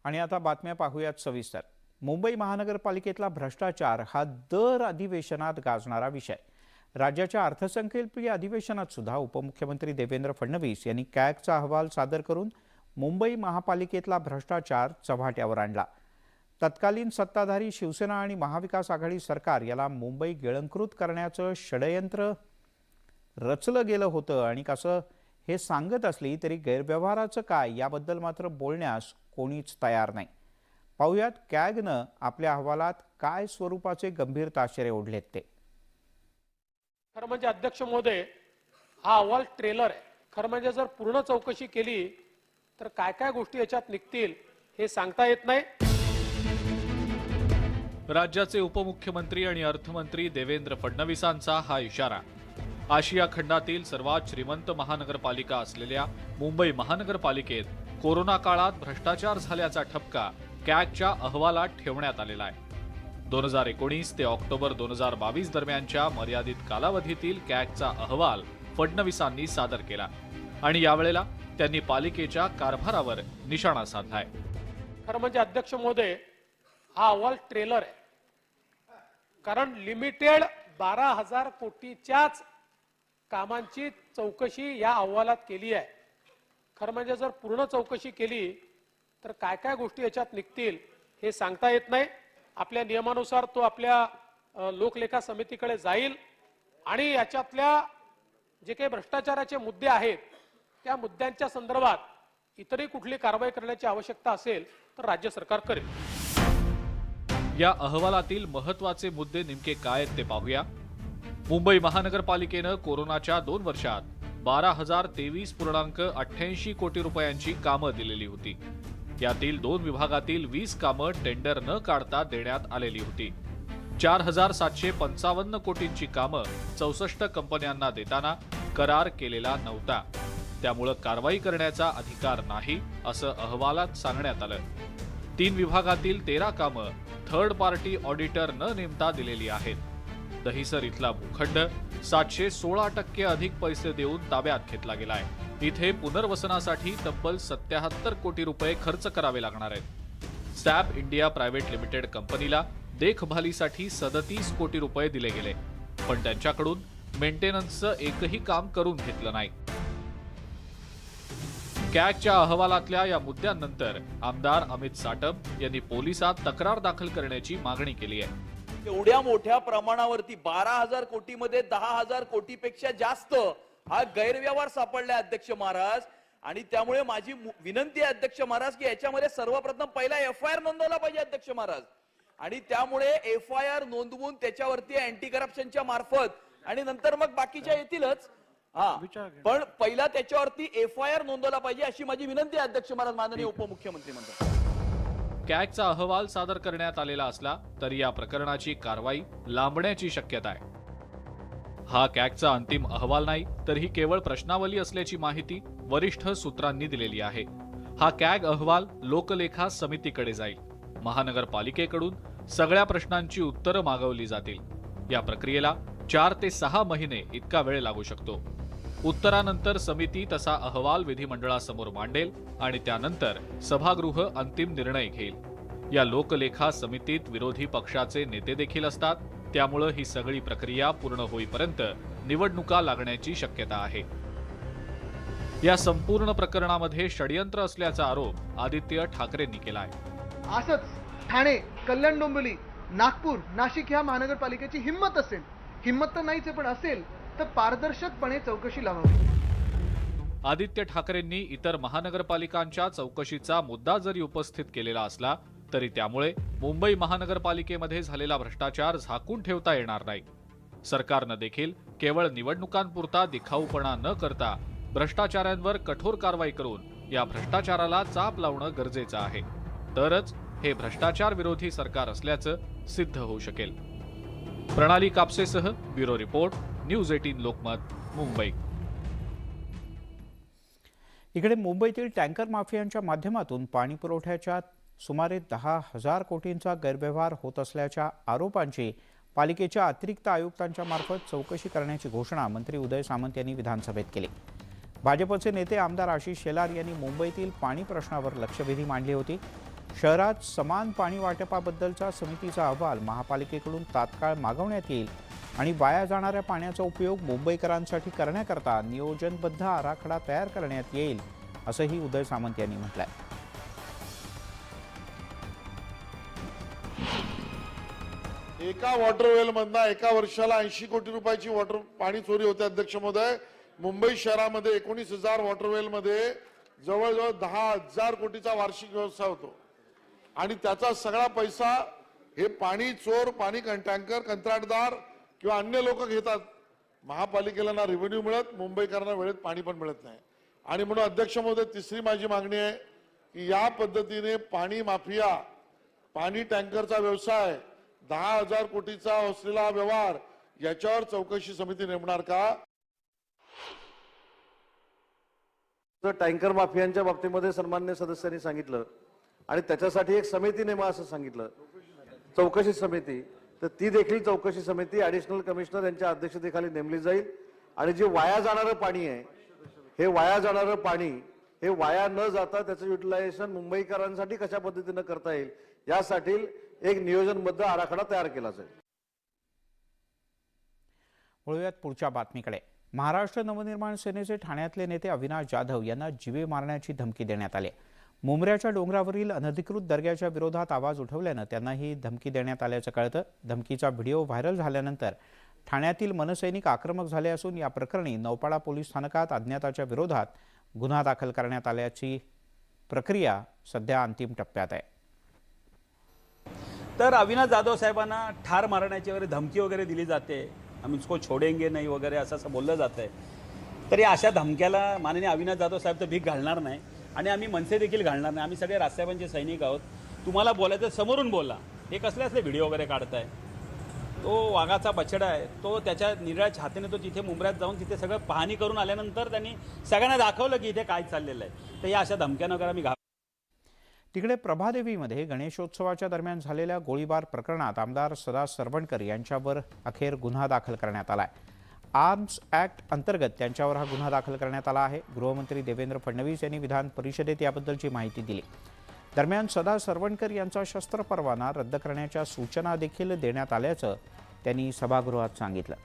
आणि आता बातम्या पाहूयात सविस्तर। मुंबई महानगरपालिकेतला भ्रष्टाचार हा दर अधिवेशनात गाजणारा विषय। राज्याच्या अर्थसंकल्पीय अधिवेशनात सुद्धा उपमुख्यमंत्री देवेंद्र फडणवीस यांनी कॅगचा अहवाल सादर करून मुंबई महापालिकेतला भ्रष्टाचार चव्हाट्यावर आणला। तत्कालीन सत्ताधारी शिवसेना आणि महाविकास आघाडी सरकार याला मुंबई गिळंकृत करण्याचं षडयंत्र रचलं गेलं होतं आणि कसं हे सांगत असली तरी गैरव्यवहाराचं काय याबद्दल मात्र बोलण्यास कोणीच तयार नाही। पाहुयात कॅगनं आपल्या अहवालात काय स्वरूपाचे गंभीर ताशेरे ओढलेत ते। खरं म्हणजे अध्यक्ष महोदय, हा अहवाल ट्रेलर आहे। खरं म्हणजे जर पूर्ण चौकशी केली तर काय काय गोष्टी याच्यात निघतील हे सांगता येत नाही। राज्याचे उपमुख्यमंत्री आणि अर्थमंत्री देवेंद्र फडणवीसांचा हा इशारा। आशिया खंडातील सर्वात श्रीमंत महानगरपालिका असलेल्या मुंबई महानगरपालिकेत कोरोना काळात भ्रष्टाचार झाल्याचा ठपका कॅगच्या अहवालात ठेवण्यात आलेला आहे। 2019 ते ऑक्टोबर 2022 दरम्यानच्या मर्यादित कालावधीतील कॅगचा अहवाल फडणवीसांनी सादर केला आणि यावेळेला त्यांनी पालिकेच्या कारभारावर निशाणा साधलाय। खरं म्हणजे अध्यक्ष महोदय, हा अहवाल ट्रेलर आहे, कारण लिमिटेड 12,000 कोटीच्याच कामांची चौकशी या अहवालात केली आहे। खरं म्हणजे जर पूर्ण चौकशी केली तर काय काय गोष्टी याच्यात निघतील हे सांगता येत नाही। आपल्या नियमानुसार तो आपल्या लोकलेखा समितीकडे जाईल आणि याच्यातल्या जे काही भ्रष्टाचाराचे मुद्दे आहेत त्या मुद्द्यांच्या संदर्भात इतरही कुठली कारवाई करण्याची आवश्यकता असेल तर राज्य सरकार करेल। या अहवालातील महत्त्वाचे मुद्दे नेमके काय आहेत ते पाहूया। मुंबई महानगरपालिकेनं कोरोनाच्या 2 वर्षात 12,023.88 कोटी रुपयांची कामं दिलेली होती। यातील 2 विभागातील 20 कामं टेंडर न काढता देण्यात आलेली होती। 4,755 कोटींची कामं 64 कंपन्यांना देताना करार केलेला नव्हता, त्यामुळे कारवाई करण्याचा अधिकार नाही असं अहवालात सांगण्यात आलं। 3 विभागातील 13 कामं थर्ड पार्टी ऑडिटर न नेमता दिलेली आहेत। दहिसर इथला भूखंड 716% अधिक पैसे देऊन ताब्यात घेतला गेलाय। इथे पुनर्वसनासाठी तब्बल 77 कोटी रुपये खर्च करावे लागणार आहेत। सॅप इंडिया प्रायव्हेट लिमिटेड कंपनीला देखभालीसाठी 37 कोटी रुपये दिले गेले, पण त्यांच्याकडून मेंटेनन्सचं एकही काम करून घेतलं नाही। कॅगच्या अहवालातल्या या मुद्द्यांनंतर आमदार अमित साटम यांनी पोलिसात तक्रार दाखल करण्याची मागणी केली आहे। एवढ्या मोठ्या प्रमाणावरती 12,000 कोटीमध्ये 10,000 कोटीपेक्षा जास्त हा गैरव्यवहार सापडला अध्यक्ष महाराज, आणि त्यामुळे माझी विनंती आहे अध्यक्ष महाराज की याच्यामध्ये सर्वप्रथम पहिला FIR नोंदवला पाहिजे अध्यक्ष महाराज, आणि त्यामुळे FIR नोंदवून त्याच्यावरती अँटी करप्शनच्या मार्फत आणि नंतर मग बाकीच्या येतीलच, पण पहिला त्याच्यावरती FIR नोंदवला पाहिजे अशी माझी विनंती आहे अध्यक्ष महाराज माननीय उपमुख्यमंत्री मंडळ। कॅगचा अहवाल सादर करण्यात आलेला असला तरी या प्रकरणाची कारवाई लांबण्याची शक्यता आहे। हा कॅगचा अंतिम अहवाल नाही तर ही केवळ प्रश्नावली असल्याची माहिती वरिष्ठ सूत्रांनी दिलेली आहे। हा कॅग अहवाल लोकलेखा समितीकडे जाईल। महानगरपालिकेकडून सगळ्या प्रश्नांची उत्तरं मागवली जातील। या प्रक्रियेला 4 ते 6 महिने इतका वेळ लागू शकतो। उत्तरानंतर समिती तसा अहवाल विधिमंडळासमोर मांडेल आणि त्यानंतर सभागृह अंतिम निर्णय घेईल। या लोकलेखा समितीत विरोधी पक्षाचे नेते देखील असतात, त्यामुळे ही सगळी प्रक्रिया पूर्ण होईपर्यंत निवडणुका लागण्याची शक्यता आहे। या संपूर्ण प्रकरणामध्ये षडयंत्र असल्याचा आरोप आदित्य ठाकरेंनी केला आहे। असंच ठाणे, कल्याण डोंबिवली, नागपूर, नाशिक ह्या महानगरपालिकेची हिम्मत असेल, हिम्मत तर नाहीच पण असेल तर पारदर्शकपणे चौकशी लावावी। आदित्य ठाकरेंनी इतर महानगरपालिकांच्या चौकशीचा मुद्दा जरी उपस्थित केलेला असला तरी त्यामुळे मुंबई महानगरपालिकेमध्ये झालेला भ्रष्टाचार झाकून ठेवता येणार नाही। सरकारनं देखील केवळ निवडणुकांपुरता दिखाऊपणा न करता भ्रष्टाचाऱ्यांवर कठोर कारवाई करून या भ्रष्टाचाराला चाप लावणं गरजेचं आहे, तरच हे भ्रष्टाचार विरोधी सरकार असल्याचं सिद्ध होऊ शकेल। प्रणाली कापसेसह bureau report, news 18 Lokmat, Mumbai. इकडे मुंबईतील टँकर माफियांच्या माध्यमातून पाणी पुरवठ्याच्या सुमारे 10,000 कोटींचा गैरव्यवहार होत असल्याच्या आरोपांची पालिकेच्या अतिरिक्त आयुक्तांच्या मार्फत चौकशी करण्याची घोषणा मंत्री उदय सामंत यांनी विधानसभेत केली। भाजपचे नेते आमदार आशिष शेलार यांनी मुंबईतील पाणी प्रश्नावर लक्षवेधी मांडली होती। शहरात समान पाणी वाटपाबद्दलचा समितीचा अहवाल महापालिकेकडून तात्काळ मागवण्यात येईल आणि वाया जाणाऱ्या पाण्याचा उपयोग मुंबईकरांसाठी करण्याकरता नियोजनबद्ध आराखडा तयार करण्यात येईल असंही उदय सामंत यांनी म्हटलंय. एका वॉटरवेल मधनं एका वर्षाला 80 कोटी रुपयाची पाणी चोरी होते. अध्यक्ष महोदय, मुंबई शहरामध्ये 19,000 वॉटरवेल मध्ये जवळजवळ 10,000 कोटीचा वार्षिक व्यवसाय होतो आणि त्याचा सगळा पैसा हे पाणी चोर, पाणी टँकर, कंत्राटदार किंवा अन्य लोक घेतात. महापालिकेला ना रेव्हेन्यू मिळत, मुंबईकरांना वेळेत पाणी पण मिळत नाही. आणि म्हणून अध्यक्ष महोदय, तिसरी माझी मागणी आहे की या पद्धतीने पाणी माफिया, पाणी टँकरचा व्यवसाय, 10,000 कोटीचा असलेला व्यवहार, याच्यावर चौकशी समिती नेमणार का? टँकर माफियांच्या बाबतीमध्ये सन्मान्य सदस्यांनी सांगितलं आणि त्याच्यासाठी एक समिती नेमा असं सांगितलं, चौकशी समिती. तर ती देखील चौकशी समिती ऍडिशनल कमिशनर यांच्या अध्यक्षतेखाली नेमली जाईल आणि जे वाया जाणारं पाणी आहे, हे वाया जाणारं पाणी हे वाया न जाता त्याचं युटिलायझेशन मुंबईकरांसाठी कशा पद्धतीनं करता येईल यासाठी एक नियोजनबद्ध आराखडा तयार केला जाईल. वळूयात पुढच्या बातमीकडे. महाराष्ट्र नवनिर्माण सेनेचे ठाण्यातले नेते अविनाश जाधव यांना जीवे मारण्याची धमकी देण्यात आली. मुंबऱ्याच्या डोंगरावरील अनधिकृत दर्ग्याच्या विरोधात आवाज उठवल्यानं त्यांना ही धमकी देण्यात आल्याचं कळतं. धमकीचा व्हिडिओ व्हायरल झाल्यानंतर ठाण्यातील मनसैनिक आक्रमक झाले असून या प्रकरणी नौपाडा पोलीस स्थानकात अज्ञाताच्या विरोधात गुन्हा दाखल करण्यात आल्याची प्रक्रिया सध्या अंतिम टप्प्यात आहे. तर अविनाश जाधव साहेबांना ठार मारण्याची वगैरे धमकी वगैरे दिली जाते, हम इसको छोडेंगे नाही वगैरे असं बोललं जातं आहे. तरी अशा धमक्याला माननीय अविनाश जाधव साहेब तर भीक घालणार नाही आणि आम्ही मनसे देखील घालणार नाही. आम्ही सगळे राजसाहेबांचे सैनिक आहोत. तुम्हाला बोलायचं समोरून बोला. हे कसले असले व्हिडिओ वगैरे काढताय. तो वाघाचा बछडा आहे, तो त्याच्या निराळ्या छातीने तो तिथे मुंबऱ्यात जाऊन तिथे सगळं पाहणी करून आल्यानंतर त्यांनी सगळ्यांना दाखवलं की इथे काय चाललेलं आहे. तर या अशा धमक्या वगैरे आम्ही तिकडे प्रभादेवीमध्ये गणेशोत्सवाच्या दरम्यान झालेल्या गोळीबार प्रकरणात आमदार सदा सरवणकर यांच्यावर अखेर गुन्हा दाखल करण्यात आला आहे. आर्म्स ॲक्ट अंतर्गत त्यांच्यावर हा गुन्हा दाखल करण्यात आला आहे. गृहमंत्री देवेंद्र फडणवीस यांनी विधान परिषदेत याबद्दलची माहिती दिली. दरम्यान सदा सरवणकर यांचा शस्त्र परवाना रद्द करण्याच्या सूचना देखील देण्यात आल्याचं त्यांनी सभागृहात सांगितलं.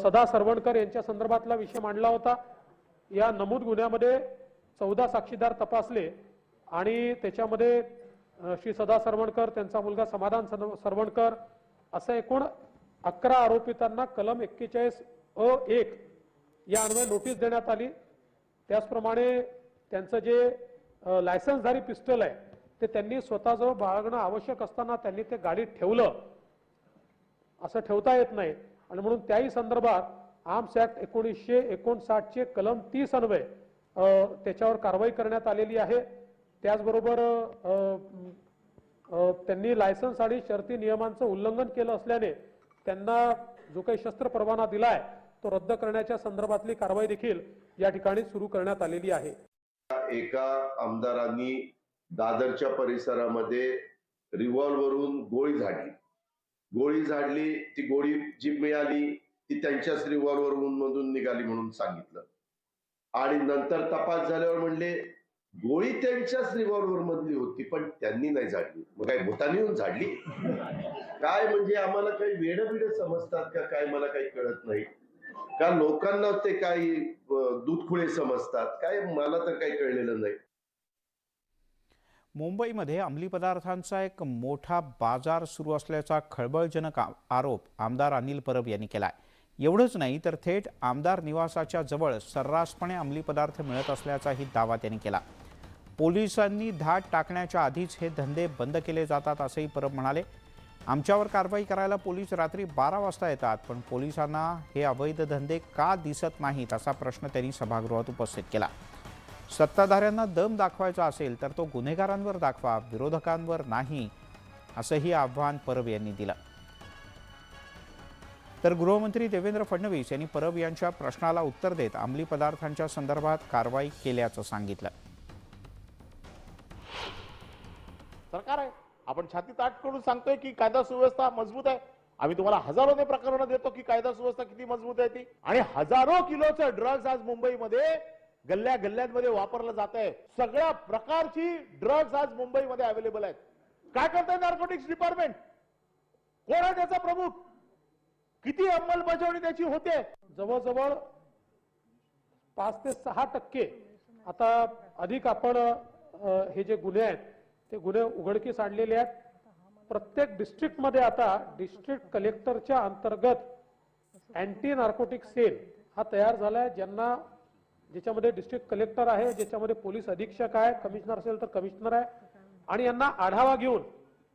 सदा सरवणकर यांच्या संदर्भातला विषय मांडला होता. या नमूद गुन्ह्यामध्ये 14 साक्षीदार तपासले आणि त्याच्यामध्ये श्री सदा सरवणकर, त्यांचा मुलगा समाधान सरवणकर असं एकूण 11 आरोपितांना कलम 41(अ)(1) या अन्वये नोटीस देण्यात आली. त्याचप्रमाणे त्यांचं जे लायसन्सधारी पिस्टल आहे ते त्यांनी स्वतःजवळ बाळगणं आवश्यक असताना त्यांनी ते गाडीत ठेवलं, असं ठेवता येत नाही आणि म्हणून त्याही संदर्भात आर्म्स ॲक्ट 1959 चे कलम 30 अन्वये त्याच्यावर कारवाई करण्यात आलेली आहे. त्याचबरोबर त्यांनी लायसन्स आणि शर्ती नियमांचं उल्लंघन केलं असल्याने त्यांना जो काही शस्त्र परवाना दिलाय तो रद्द करण्याच्या संदर्भातली कारवाई देखील या ठिकाणी सुरू करण्यात आलेली आहे. एका आमदारांनी दादरच्या परिसरामध्ये रिव्हॉल्वरून गोळी झाडली. ती गोळी जी मिळाली ती त्यांच्याच रिव्हॉल्वर मधून निघाली म्हणून सांगितलं आणि नंतर तपास झाल्यावर म्हणले गोळी त्यांच्याच रिव्हॉल्वर मधली होती पण त्यांनी नाही झाडली. मग काय भूतानी येऊन झाडली काय? म्हणजे आम्हाला काही वेडबिड समजतात का काय, मला काही कळत नाही. का लोकांना ते काही दूधखुळे समजतात काय, मला तर काही कळलेलं नाही. मुंबईमध्ये अंमली पदार्थांचा एक मोठा बाजार सुरू असल्याचा खळबळजनक आरोप आमदार अनिल परब यांनी केलाय. एवढंच नाही तर थेट आमदार निवासाच्या जवळ सर्रासपणे अंमली पदार्थ मिळत असल्याचाही दावा त्यांनी केला. पोलिसांनी धाड टाकण्याच्या आधीच हे धंदे बंद केले जातात असंही परब म्हणाले. आमच्यावर कारवाई करायला पोलीस रात्री 12 वाजता येतात पण पोलिसांना हे अवैध धंदे का दिसत नाहीत असा प्रश्न त्यांनी सभागृहात उपस्थित केला. सत्ताधाऱ्यांना दम दाखवायचा असेल तर तो गुन्हेगारांवर दाखवा, विरोधकांवर नाही असंही आव्हान परब यांनी दिलं. तर गृहमंत्री देवेंद्र फडणवीस यांनी परब यांच्या प्रश्नाला उत्तर देत अंमली पदार्थांच्या संदर्भात कारवाई केल्याचं सांगितलं. सरकार आहे, आपण छाती ताट करून सांगतोय की कायदा सुव्यवस्था मजबूत आहे. आम्ही तुम्हाला हजारोने प्रकरणं देतो की कायदा सुव्यवस्था किती मजबूत आहे ती. आणि हजारो किलोचे ड्रग्ज आज मुंबईमध्ये गल्ल्या गल्ल्यांमध्ये वापरलं जात आहे. सगळ्या प्रकारची ड्रग्ज आज मुंबईमध्ये अवेलेबल आहेत. काय करताय नार्कोटिक्स डिपार्टमेंट? कोण आहे त्याचा प्रमुख? किती अंमलबजावणी त्याची होते? जवळजवळ 5 ते 6% आता अधिक आपण हे जे गुन्हे आहेत ते गुन्हे उघडकीस आणलेले आहेत. प्रत्येक डिस्ट्रिक्टमध्ये आता डिस्ट्रिक्ट कलेक्टरच्या अंतर्गत अँटी नार्कोटिक सेल हा तयार झालाय, ज्याच्यामध्ये डिस्ट्रिक्ट कलेक्टर आहे, ज्याच्यामध्ये पोलीस अधीक्षक आहे, कमिशनर असेल तर कमिशनर आहे, आणि यांना आढावा घेऊन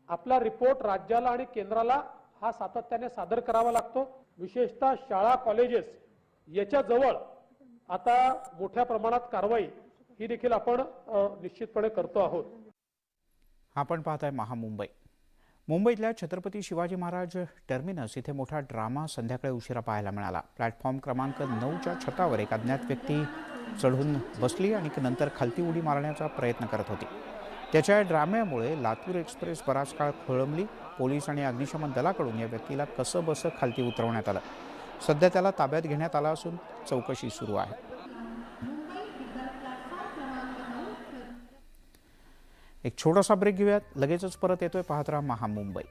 आपला रिपोर्ट राज्याला आणि केंद्राला हा सातत्याने सादर करावा लागतो. विशेषतः शाळा कॉलेजेस याच्या जवळ आता मोठ्या प्रमाणात कारवाई ही देखील आपण निश्चितपणे करतो आहोत. आपण पाहताय महामुंबई. मुंबईतल्या छत्रपती शिवाजी महाराज टर्मिनस इथे मोठा ड्रामा संध्याकाळी उशिरा पाहायला मिळाला. प्लॅटफॉर्म क्रमांक 9च्या छतावर एक अज्ञात व्यक्ती चढून बसली आणि नंतर खालती उडी मारण्याचा प्रयत्न करत होती. त्याच्या ड्राम्यामुळे लातूर एक्सप्रेस बराच काळ खोळंबली. पोलीस आणि अग्निशमन दलाकडून या व्यक्तीला कसं बसं खालती उतरवण्यात आलं. सध्या त्याला ताब्यात घेण्यात आलं असून चौकशी सुरू आहे. एक छोटासा ब्रेक घेऊयात, लगेचच परत येतोय. पाहत राहा महामुंबई.